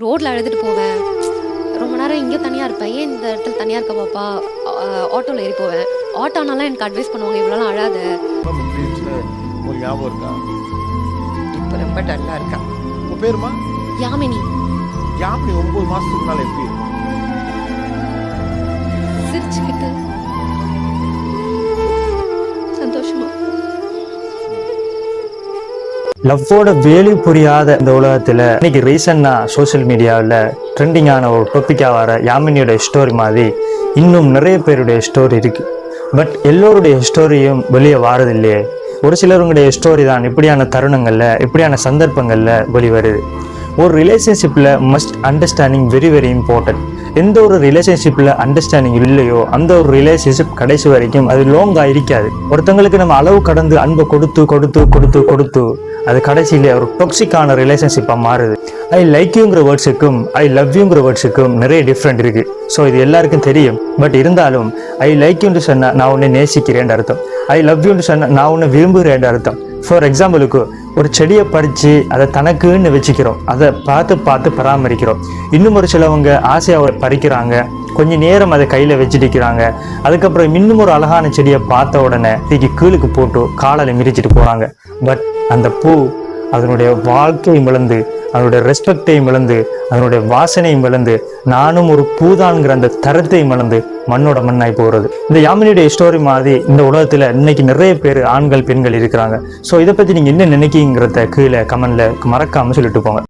ரோட்ல அழுதுட்டு போவேன். ரொம்ப நேரம் இங்கே தனியாக இருப்பேன். ஏன் இந்த இடத்துல தனியாக இருக்க பாப்பா? ஆட்டோவில் ஏறி போவேன். ஆட்டோனாலாம் எனக்கு அட்வைஸ் பண்ணுவாங்க, இவ்வளோலாம் அழாத. ஒரு ஞாபகம் இருக்கா? இப்போ ரொம்ப டல்லாக இருக்கா. உங்கள் பேருமா? யாமினி. யாமினி 9 மாதத்துக்கு மேலே எப்படி இருக்கும்? சிரிச்சுக்கிட்டு சந்தோஷமா. லவ்வோட வேல்யூ புரியாத இந்த உலகத்துல இன்னைக்கு ரீசன்னா சோசியல் மீடியாவில் ட்ரெண்டிங்கான ஒரு டாப்பிக்காக வர யாமினியோட ஸ்டோரி மாதிரி இன்னும் நிறைய பேருடைய ஸ்டோரி இருக்கு. பட் எல்லோருடைய ஸ்டோரியும் வெளியே வாரதில்லையே. ஒரு சிலருடைய ஸ்டோரி தான் இப்படியான தருணங்கள்ல இப்படியான சந்தர்ப்பங்கள்ல வெளிவருது. ஒரு ரிலேஷன்ஷிப்ல must understanding very very important. எந்த ஒரு ரிலேஷன்ஷிப்ல அண்டர்ஸ்டாண்டிங் இல்லையோ அந்த ஒரு ரிலேஷன்ஷிப் கடைசி வரைக்கும் அது லாங்கா இருக்காது. ஒருத்தங்களுக்கு நம்ம அளவு கடந்து அன்பை கொடுத்து கொடுத்து கொடுத்து கொடுத்து அது கடைசியில ஒரு டாக்ஸிக்கான ரிலேஷன்ஷிப்பா மாறுது. ஐ லைக் யூங்கிற வேர்ட்ஸுக்கும் ஐ லவ் யூங்கிற வேர்ட்ஸுக்கும் நிறைய டிஃப்ரெண்ட் இருக்கு. ஸோ இது எல்லாருக்கும் தெரியும். பட் இருந்தாலும் ஐ லைக் யூன்னு சொன்னா நான் உன்னை நேசிக்கிறேன் அர்த்தம். ஐ லவ் யூன்னு சொன்னா நான் உன்னை விரும்புகிறேன் அர்த்தம். ஃபார் எக்ஸாம்பிளுக்கு ஒரு செடியை பறித்து அதை தனக்குன்னு வச்சுக்கிறோம், அதை பார்த்து பார்த்து பராமரிக்கிறோம். இன்னும் ஒரு சிலவங்க ஆசையாக பறிக்கிறாங்க, கொஞ்ச நேரம் அதை கையில் வச்சுட்டிக்கிறாங்க. அதுக்கப்புறம் இன்னும் ஒரு அழகான செடியை பார்த்த உடனே தூக்கி கீழுக்கு போட்டு காலில் மிதிச்சிட்டு போகிறாங்க. பட் அந்த பூ அதனுடைய வாழ்க்கையும் இழந்து அதனுடைய ரெஸ்பெக்டையும் இழந்து அதனுடைய வாசனையும் இழந்து நானும் ஒரு பூதான்கிற அந்த தரத்தையும் இழந்து மண்ணோட மண்ணாய் போகிறது. இந்த யாமினியுடைய ஸ்டோரி மாதிரி இந்த உலகத்துல இன்னைக்கு நிறைய பேர் ஆண்கள் பெண்கள் இருக்கிறாங்க. ஸோ இதை பத்தி நீங்க என்ன நினைக்கிறீங்கிறத கீழே கமெண்ட்ல மறக்காம சொல்லிட்டு போங்க.